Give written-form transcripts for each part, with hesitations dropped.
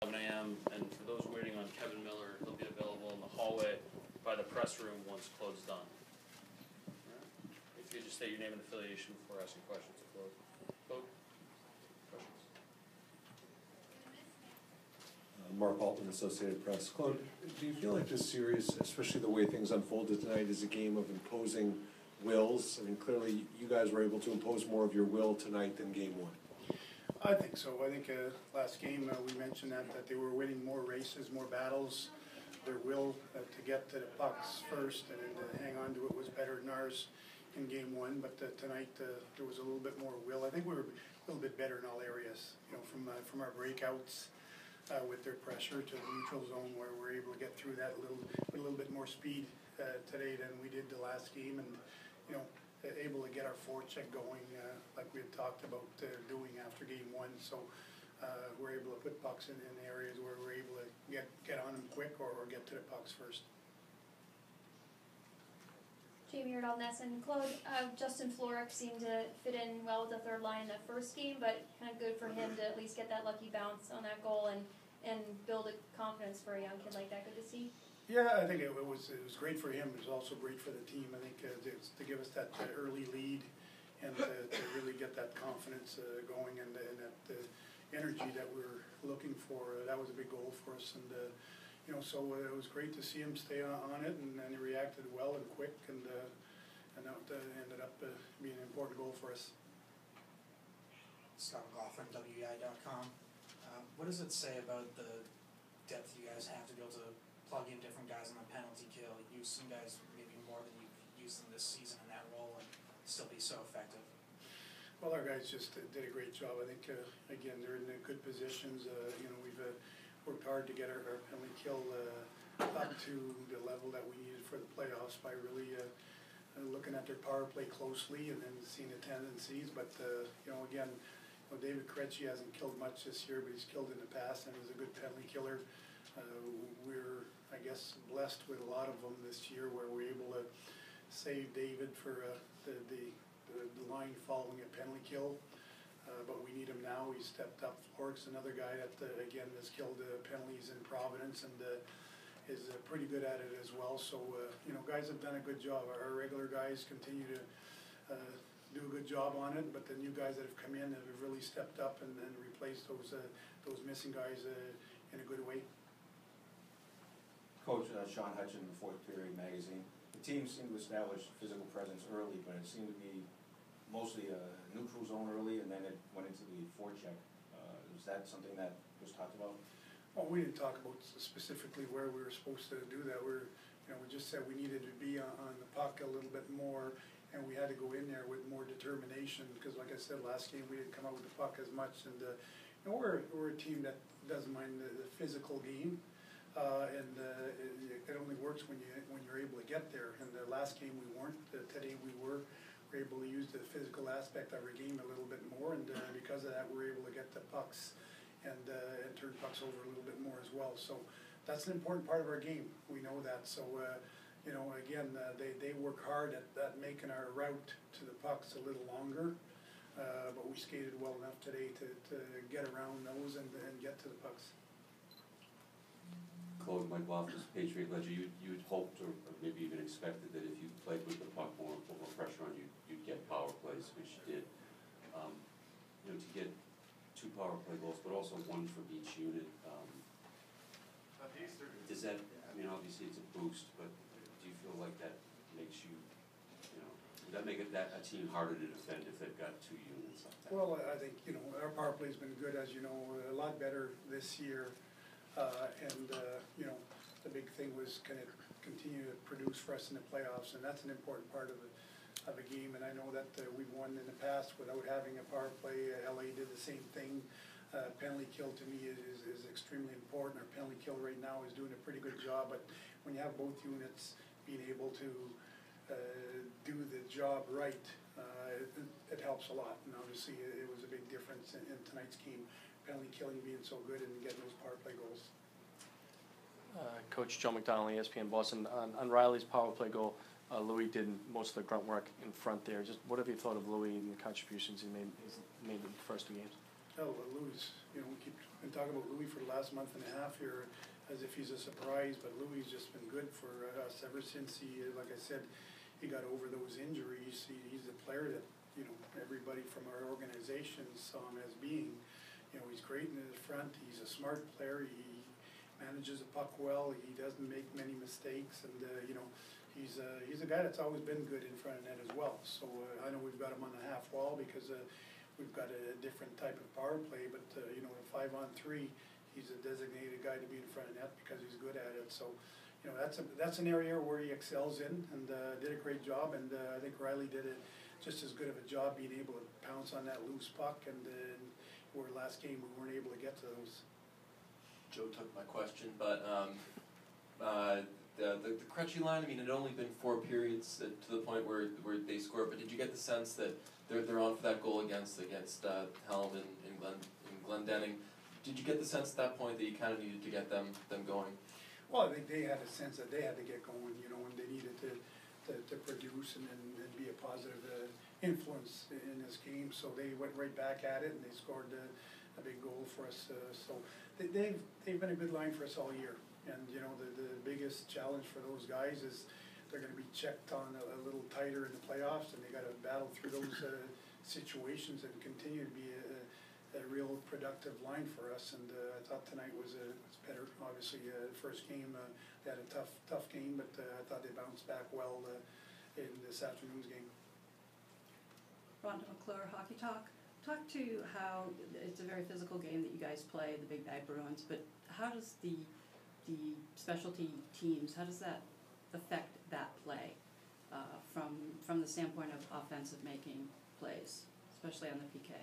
11 a.m. And for those waiting on Kevin Miller, he'll be available in the hallway by the press room once Claude's done. Right. If you just state your name and affiliation before asking questions of Claude. Claude? Questions? Mark Altman, Associated Press. Claude, do you feel like this series, especially the way things unfolded tonight, is a game of imposing wills? I mean, clearly you guys were able to impose more of your will tonight than game one. I think so. I think last game we mentioned that they were winning more races, more battles. Their will to get to the pucks first and to hang on to it was better than ours in game one. But tonight there was a little bit more will. I think we were a little bit better in all areas. You know, from our breakouts with their pressure to the neutral zone, where we're able to get through that a little bit more speed today than we did the last game, and you know, able to get our forecheck going like we had talked about doing after game one. So we're able to put pucks in areas where we're able to get on them quick or get to the pucks first. Jamie Erdal-Nesson. Claude, Justin Florek seemed to fit in well with the third line in the first game, but kind of good for him to at least get that lucky bounce on that goal and build a confidence for a young kid like that. Good to see. Yeah, I think it was great for him. It was also great for the team. I think to give us that early lead and to really get that confidence going and that energy that we were looking for. That was a big goal for us, and you know, so it was great to see him stay on it, and he reacted well and quick, and that ended up being an important goal for us. Scott McLaughlin, WEI.com. What does it say about the depth you guys have to be able to plug in different guys on the penalty kill, use some guys maybe more than you've used them this season in that role, and still be so effective? Well, our guys just did a great job. I think, again, they're in good positions. You know, we've worked hard to get our penalty kill up to the level that we needed for the playoffs by really looking at their power play closely and then seeing the tendencies. But, you know, again, you know, David Krejci hasn't killed much this year, but he's killed in the past and is a good penalty killer. We're, I guess, blessed with a lot of them this year where we're able to save David for the line following a penalty kill. But we need him now. He stepped up. Florek's another guy that, again, has killed penalties in Providence and is pretty good at it as well. So, you know, guys have done a good job. Our regular guys continue to do a good job on it, but the new guys that have come in have really stepped up and replaced those missing guys in a good way. Coach Sean Hutchin, the Fourth Period magazine. The team seemed to establish physical presence early, but it seemed to be mostly a neutral zone early, and then it went into the forecheck. Was that something that was talked about? Well, we didn't talk about specifically where we were supposed to do that. We just said we needed to be on the puck a little bit more, and we had to go in there with more determination because, like I said, last game we didn't come out with the puck as much. And you know, we're a team that doesn't mind the physical game. It only works when you're able to get there. And the last game we weren't. Today we were able to use the physical aspect of our game a little bit more, and because of that, we're able to get the pucks and turn pucks over a little bit more as well. So that's an important part of our game. We know that. So you know, again, they work hard at making our route to the pucks a little longer, but we skated well enough today to get around those and get to the pucks. Claude, Mike Loftus, Patriot Ledger, you'd hoped or maybe even expected that if you played with the puck more, put more pressure on you, you'd get power plays, which you did. You know, to get 2 power play goals, but also 1 from each unit. Does that, I mean, obviously it's a boost, but do you feel like that makes you, you know, would that make that a team harder to defend if they've got 2 units like that? Well, I think, you know, our power play's been good, as you know, a lot better this year. You know, the big thing was can it continue to produce for us in the playoffs, and that's an important part of a game. And I know that we've won in the past without having a power play. LA did the same thing. Penalty kill to me is extremely important. Our penalty kill right now is doing a pretty good job, but when you have both units being able to do the job right, it helps a lot. And obviously it was a big difference in tonight's game. Penalty killing being so good and getting those power play goals. Coach Joe McDonnell, ESPN Boston. On Riley's power play goal, Louis did most of the grunt work in front there. Just what have you thought of Louis and the contributions he made in the first 2 games? Oh, well, Louis, you know, we keep been talking about Louis for the last month and a half here, as if he's a surprise, but Louis has just been good for us ever since he, like I said, he got over those injuries. He's a player that, you know, everybody from our organization saw him as being. You know, he's great in the front, he's a smart player, he manages the puck well, he doesn't make many mistakes, and, you know, he's a guy that's always been good in front of net as well. So I know we've got him on the half wall because we've got a different type of power play, but you know, in 5-on-3, he's a designated guy to be in front of net because he's good at it. So, you know, that's an area where he excels in, and did a great job. And I think Riley did just as good of a job being able to pounce on that loose puck. And where last game we weren't able to get to those. Joe took my question, but the Crutchy line, I mean, it had only been 4 periods to the point where they scored, but did you get the sense that they're on for that goal against Helm and Glendenning? Did you get the sense at that point that you kind of needed to get them going? Well, I think they had a sense that they had to get going, you know, and they needed to produce and be a positive influence in this game. So they went right back at it and they scored a big goal for us. So they've been a good line for us all year. And you know, the biggest challenge for those guys is they're going to be checked on a little tighter in the playoffs, and they got to battle through those situations and continue to be a real productive line for us. And I thought tonight was better. Obviously, first game they had a tough game, but I thought they bounced back well in this afternoon's game. Rhonda McClure, Hockey Talk. Talk to how it's a very physical game that you guys play, the Big Bad Bruins, but how does the specialty teams, how does that affect that play from the standpoint of offensive making plays, especially on the PK?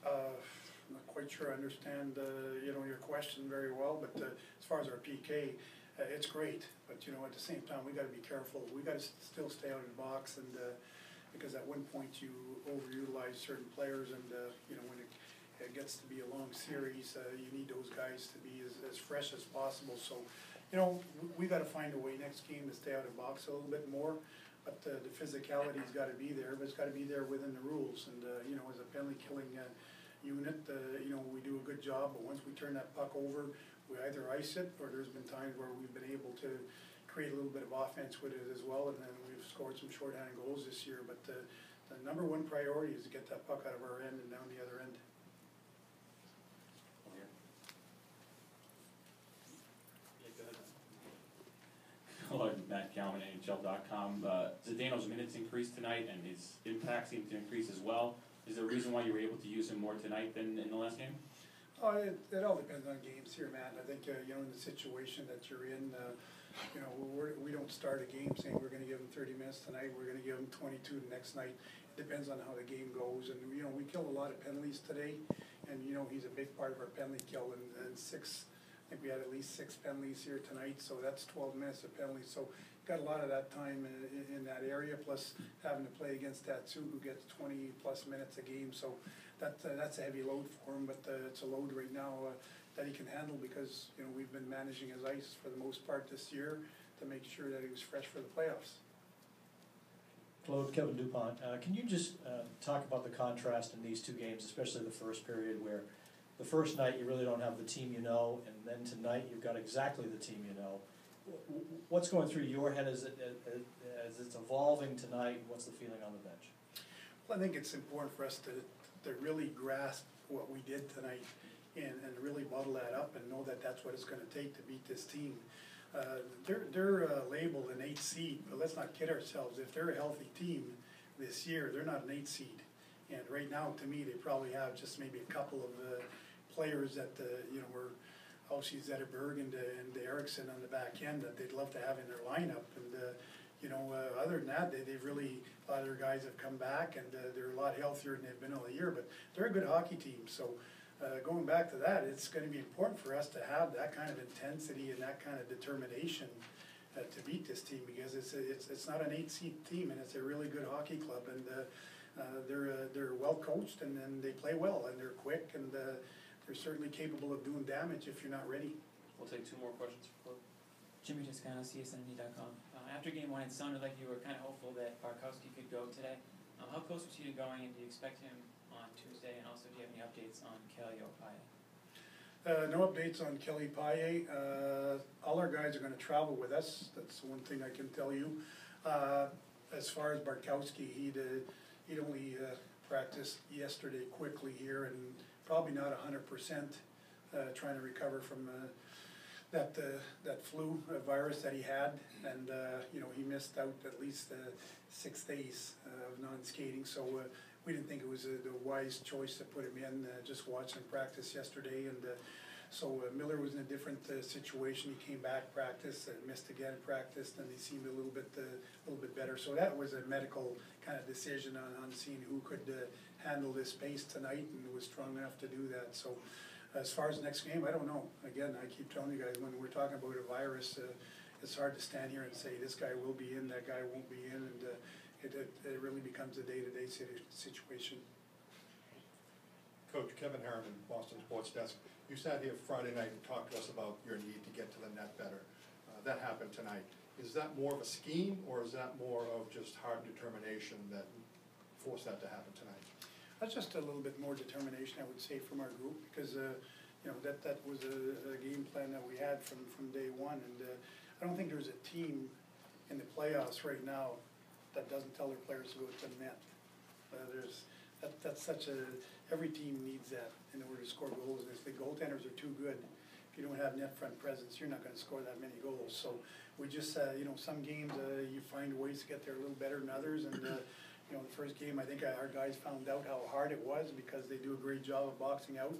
I'm not quite sure I understand you know, your question very well, but as far as our PK, it's great. But you know, at the same time, we got to be careful. We got to still stay out of the box, and because at one point you overutilize certain players, and you know, when it gets to be a long series, you need those guys to be as fresh as possible. So, you know, we got to find a way next game to stay out of the box a little bit more. But the physicality's got to be there, but it's got to be there within the rules. And you know, as a penalty killing unit, you know, we do a good job. But once we turn that puck over, we either ice it, or there's been times where we've been able to create a little bit of offense with it as well. And then we've scored some shorthanded goals this year. But the number one priority is to get that puck out of our end and down the other end. Hello, Matt Calvin, NHL.com. Zdeno's minutes increased tonight, and his impact seemed to increase as well. Is there a reason why you were able to use him more tonight than in the last game? Oh, it all depends on games here, Matt. I think you know, in the situation that you're in, you know, we don't start a game saying we're going to give him 30 minutes tonight. We're going to give him 22 the next night. It depends on how the game goes, and you know, we killed a lot of penalties today, and you know, he's a big part of our penalty kill, and I think we had at least 6 penalties here tonight, so that's 12 minutes of penalties. So got a lot of that time in that area, plus having to play against Tatsu, who gets 20 plus minutes a game. So that's a heavy load for him, but it's a load right now that he can handle, because you know, we've been managing his ice for the most part this year to make sure that he was fresh for the playoffs. Claude, Kevin Dupont, can you just talk about the contrast in these 2 games, especially the first period, where the first night you really don't have the team you know, and then tonight you've got exactly the team you know. What's going through your head as it's evolving tonight? What's the feeling on the bench? Well, I think it's important for us to really grasp what we did tonight and really bottle that up and know that that's what it's going to take to beat this team. They're labeled an 8 seed, but let's not kid ourselves. If they're a healthy team this year, they're not an 8 seed. And right now, to me, they probably have just maybe a couple of players that you know, were obviously Zetterberg and Eriksson on the back end that they'd love to have in their lineup. And you know, other than that, they've really, a lot of their guys have come back, and they're a lot healthier than they've been all year. But they're a good hockey team. So going back to that, it's going to be important for us to have that kind of intensity and that kind of determination to beat this team, because it's not an 8 seed team, and it's a really good hockey club. And they're well coached, and then they play well, and they're quick, and they're certainly capable of doing damage if you're not ready. We'll take 2 more questions for Claude. Jimmy Toscano, CSND.com. After game 1, it sounded like you were kind of hopeful that Barkowski could go today. How close was he to going, and do you expect him on Tuesday? And also, do you have any updates on Kelly O'Paya? No updates on Kelly Paye. All our guys are gonna travel with us, that's the one thing I can tell you. As far as Bartkowski, he'd only practiced yesterday quickly here and probably not 100%, trying to recover from that flu virus that he had. And, he missed out at least 6 days of non-skating, so we didn't think it was the wise choice to put him in, just watching him practice yesterday. And so Miller was in a different situation. He came back, practiced, and missed again, practiced, and he seemed a little bit better. So that was a medical kind of decision on seeing who could handle this pace tonight and was strong enough to do that. So as far as the next game, I don't know. Again, I keep telling you guys, when we're talking about a virus, it's hard to stand here and say this guy will be in, that guy won't be in, and it really becomes a day-to-day situation. Coach Kevin Harriman, Boston Sports Desk. You sat here Friday night and talked to us about your need to get to the net better. That happened tonight. Is that more of a scheme, or is that more of just hard determination that forced that to happen tonight? That's just a little bit more determination, I would say, from our group, because that was a game plan that we had from day one. And I don't think there's a team in the playoffs right now that doesn't tell their players to go to the net. That's such a, every team needs that in order to score goals. And if the goaltenders are too good, if you don't have net front presence, you're not going to score that many goals. So we just, some games you find ways to get there a little better than others. And the first game, I think our guys found out how hard it was, because they do a great job of boxing out,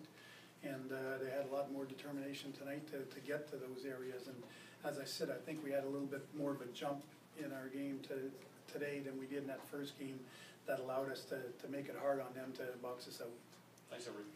and they had a lot more determination tonight to get to those areas. And as I said, I think we had a little bit more of a jump in our game today than we did in that first game, that allowed us to make it hard on them to box us out. Thanks, everybody.